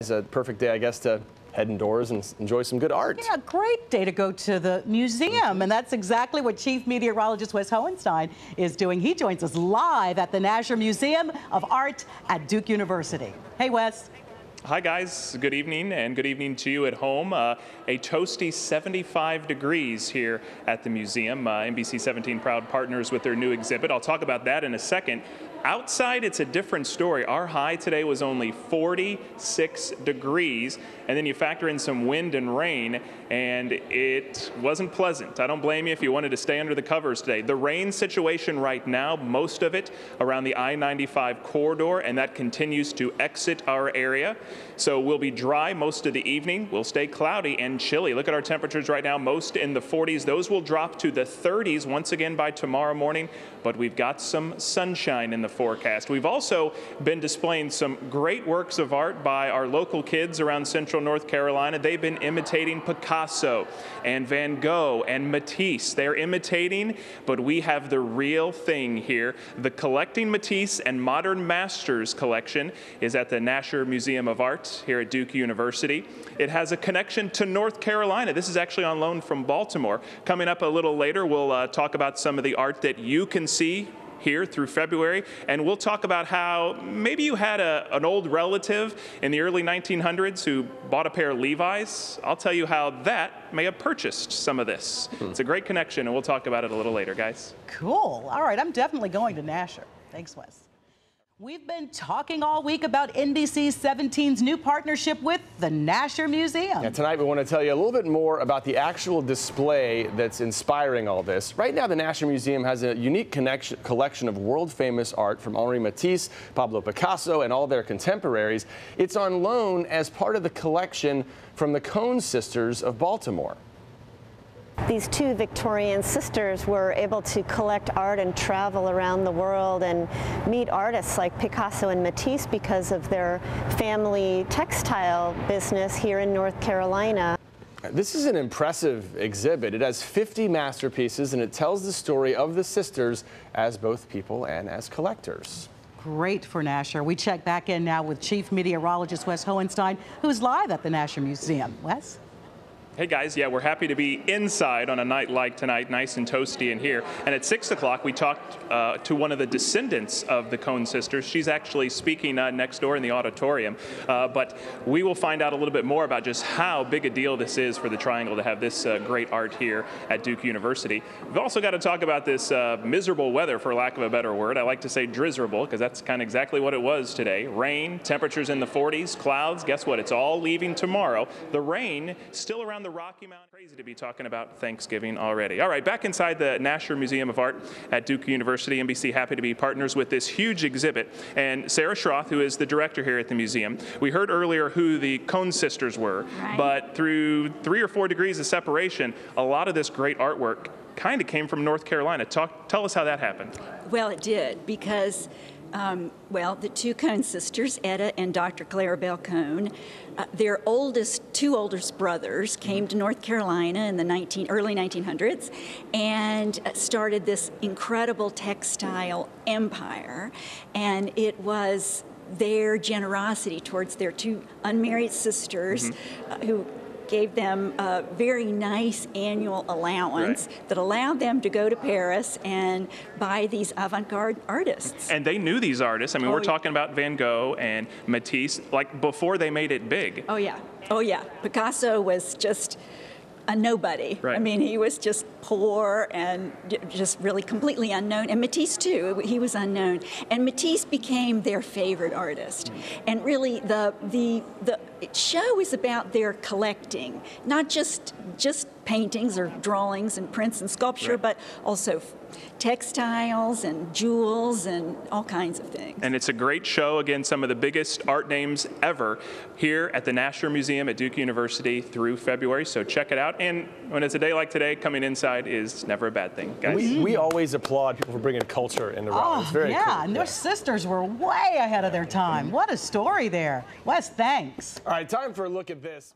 It's a perfect day, I guess, to head indoors and enjoy some good art. Yeah, great day to go to the museum. And that's exactly what Chief Meteorologist Wes Hohenstein is doing. He joins us live at the Nasher Museum of Art at Duke University. Hey, Wes. Hi guys, good evening, and good evening to you at home. A toasty 75 degrees here at the museum. NBC 17 proud partners with their new exhibit. I'll talk about that in a second. Outside, it's a different story. Our high today was only 46 degrees, and then you factor in some wind and rain, and it wasn't pleasant. I don't blame you if you wanted to stay under the covers today. The rain situation right now, most of it around the I-95 corridor, and that continues to exit our area. So we'll be dry most of the evening. We'll stay cloudy and chilly. Look at our temperatures right now, most in the 40s. Those will drop to the 30s once again by tomorrow morning, but we've got some sunshine in the forecast. We've also been displaying some great works of art by our local kids around central North Carolina. They've been imitating Picasso and Van Gogh and Matisse. They're imitating, but we have the real thing here. The Collecting Matisse and Modern Masters collection is at the Nasher Museum of Art here at Duke University. It has a connection to North Carolina. This is actually on loan from Baltimore. Coming up a little later, we'll talk about some of the art that you can see here through February, and we'll talk about how maybe you had an old relative in the early 1900s who bought a pair of Levi's. I'll tell you how that may have purchased some of this. It's a great connection, and we'll talk about it a little later, guys. Cool. All right, I'm definitely going to Nasher. Thanks, Wes. We've been talking all week about NBC 17's new partnership with the Nasher Museum. Yeah, tonight we want to tell you a little bit more about the actual display that's inspiring all this. Right now, the Nasher Museum has a unique collection of world-famous art from Henri Matisse, Pablo Picasso, and all their contemporaries. It's on loan as part of the collection from the Coen sisters of Baltimore. These two Victorian sisters were able to collect art and travel around the world and meet artists like Picasso and Matisse because of their family textile business here in North Carolina. This is an impressive exhibit. It has 50 masterpieces, and it tells the story of the sisters as both people and as collectors. Great for Nasher. We check back in now with Chief Meteorologist Wes Hohenstein, who's live at the Nasher Museum. Wes? Hey guys, yeah, we're happy to be inside on a night like tonight, nice and toasty in here. And at 6 o'clock, we talked to one of the descendants of the Coen sisters. She's actually speaking next door in the auditorium. But we will find out a little bit more about just how big a deal this is for the Triangle to have this great art here at Duke University. We've also got to talk about this miserable weather, for lack of a better word. I like to say drizzerable, because that's kind of exactly what it was today. Rain, temperatures in the 40s, clouds. Guess what? It's all leaving tomorrow. The rain still around the Rocky Mountain. Crazy to be talking about Thanksgiving already. All right, back inside the Nasher Museum of Art at Duke University. NBC happy to be partners with this huge exhibit. And Sarah Schroth, who is the director here at the museum, we heard earlier who the Coen sisters were, but through 3 or 4 degrees of separation, a lot of this great artwork kind of came from North Carolina. Tell us how that happened. Well, it did, because the two Coen sisters, Etta and Dr. Clarabelle Coen, their two oldest brothers came to North Carolina in the early 1900s and started this incredible textile empire. And it was their generosity towards their two unmarried sisters who gave them a very nice annual allowance that allowed them to go to Paris and buy these avant-garde artists. And they knew these artists. I mean, we're talking about Van Gogh and Matisse, like before they made it big. Oh yeah, oh yeah. Picasso was just a nobody. I mean, he was just poor and just really completely unknown. And Matisse too, he was unknown. And Matisse became their favorite artist. And really, the show is about their collecting, not just paintings or drawings and prints and sculpture, but also textiles and jewels and all kinds of things. And it's a great show. Again, some of the biggest art names ever here at the Nasher Museum at Duke University through February. So check it out. And when it's a day like today, coming inside is never a bad thing, guys. We always applaud people for bringing culture in the room. It's very cool. And their sisters were way ahead of their time. What a story there. Wes, thanks. All right, time for a look at this.